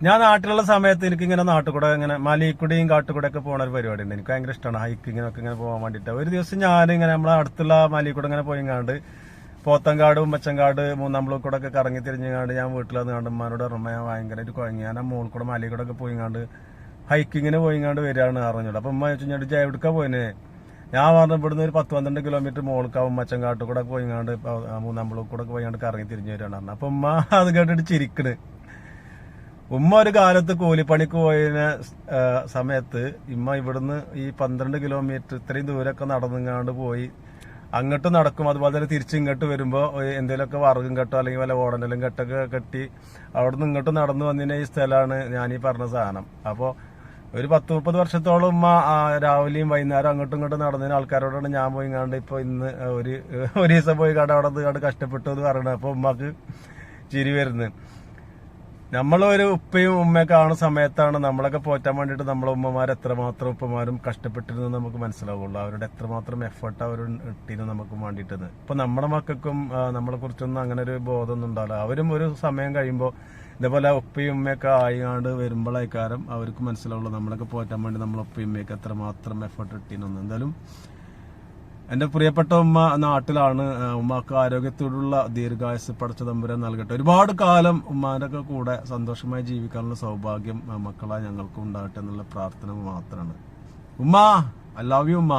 ഞാൻ നാട്ടിലുള്ള സമയത്ത് എനിക്ക് ഇങ്ങനെ നാട്ടുകൂടെ ഇങ്ങനെ മലയിൽക്കൂടെയും കാട്ടുകൂടെ ഒക്കെ പോണ ഒരു പരിപാടി ഉണ്ട്. എനിക്ക് ഭയങ്കര ഇഷ്ടമാണ് ഹൈക്കിങ്ങിനൊക്കെ ഇങ്ങനെ പോകാൻ വേണ്ടിയിട്ട്. ഒരു ദിവസം ഞാനിങ്ങനെ നമ്മളെ അടുത്തുള്ള മലയിൽക്കൂടെ ഇങ്ങനെ പോയിങ്ങാണ്ട് പോത്തങ്കാട് ഉമ്മച്ചങ്കാട് മൂന്നാമ്പളൂർ ഒക്കെ കറങ്ങി തിരിഞ്ഞാണ്ട് ഞാൻ വീട്ടിൽ വന്നുകൊണ്ട് ഉമ്മാനോട് പറഞ്ഞ ഞാൻ ഭയങ്കരമായിട്ട് കുഴങ്ങി. ഞാൻ ആ മുകളിൽ കൂടെ മലയിൽ കൂടെ ഒക്കെ പോയിങ്ങാണ്ട് ഹൈക്കിങ്ങിന് പോയിങ്ങാണ്ട് വരികയാണ് അറിഞ്ഞോളൂ. അപ്പൊ ഉമ്മ ചോദിച്ചു ഞാൻ എവിടേക്കാ പോയിനെ? ഞാൻ പറഞ്ഞു ഇവിടുന്ന് ഒരു 10-12 കിലോമീറ്റർ മുകൾക്കാവും ഉമ്മച്ചങ്കാട്ട് കൂടെ പോയിങ്ങാണ്ട് മൂന്നാമ്പളൂർ കൂടെ പോയിങ്ങാണ്ട് കറങ്ങി തിരിഞ്ഞു വരികയാണ് പറഞ്ഞു. അപ്പൊ ഉമ്മ അത് കേട്ടിട്ട് ചിരിക്കണ്. ഉമ്മ ഒരു കാലത്ത് കൂലിപ്പണിക്ക് പോയതിന സമയത്ത് ഇമ്മ ഇവിടുന്ന് ഈ 12 കിലോമീറ്റർ ഇത്രയും ദൂരമൊക്കെ നടന്നുങ്ങാണ്ട് പോയി അങ്ങോട്ട് നടക്കും. അതുപോലെ തന്നെ തിരിച്ച് ഇങ്ങോട്ട് വരുമ്പോ എന്തെങ്കിലുമൊക്കെ വറകും കെട്ടോ അല്ലെങ്കിൽ വല്ല ഓടനെല്ലാം കെട്ടൊക്കെ കെട്ടി അവിടുന്ന് ഇങ്ങോട്ട് നടന്നു വന്നിന ഈ സ്ഥലമാണ് ഞാൻ ഈ പറഞ്ഞ സാധനം. അപ്പോ ഒരു 10-30 വർഷത്തോളം ഉമ്മ രാവിലെയും വൈകുന്നേരം അങ്ങോട്ടും ഇങ്ങോട്ടും നടന്നതിന് ആൾക്കാരോടാണ് ഞാൻ പോയി കണ്ട് ഇപ്പൊ ഇന്ന് ഒരു ദിവസം പോയി കണ്ട് അവിടെ കഷ്ടപ്പെട്ടു എന്ന് പറയണത്. അപ്പൊ ഉമ്മക്ക് ചിരി വരുന്നത്. നമ്മളൊരു ഉപ്പയും ഉമ്മയൊക്കെ കാണുന്ന സമയത്താണ് നമ്മളൊക്കെ പോറ്റാൻ വേണ്ടിയിട്ട് നമ്മളെ ഉമ്മമാർ എത്രമാത്രം ഉപ്പമാരും കഷ്ടപ്പെട്ടിരുന്നു നമുക്ക് മനസ്സിലാവുള്ളൂ. അവരുടെ എത്രമാത്രം എഫേർട്ട് അവർ ഇട്ടിരുന്നു നമുക്ക് വേണ്ടിയിട്ടത്. ഇപ്പൊ നമ്മുടെ മക്കൾക്കും നമ്മളെ കുറിച്ചൊന്നും അങ്ങനെ ഒരു ബോധമൊന്നും ഉണ്ടാവില്ല. അവരും ഒരു സമയം കഴിയുമ്പോൾ ഇതേപോലെ ഉപ്പയും ഉമ്മയൊക്കെ ആയിക്കാണ്ട് വരുമ്പോഴായിക്കാരം അവർക്ക് മനസ്സിലാവുള്ളൂ നമ്മളൊക്കെ പോറ്റാൻ വേണ്ടി നമ്മളെ ഉപ്പയും ഉമ്മയൊക്കെ എത്രമാത്രം എഫേർട്ട് ഇട്ടിരുന്നു. എന്തായാലും എന്റെ പ്രിയപ്പെട്ട ഉമ്മ നാട്ടിലാണ്. ഉമ്മക്ക് ആരോഗ്യത്തോടുള്ള ദീർഘായുസ് പടച്ച തമ്പുരാൻ നൽകട്ടെ. ഒരുപാട് കാലം ഉമ്മാന്റെ കൂടെ സന്തോഷമായി ജീവിക്കാനുള്ള സൗഭാഗ്യം മക്കളായി ഞങ്ങൾക്കും ഉണ്ടാകട്ടെ എന്നുള്ള പ്രാർത്ഥന മാത്രമാണ്. ഉമ്മ, ഐ ലവ് യു ഉമ്മ.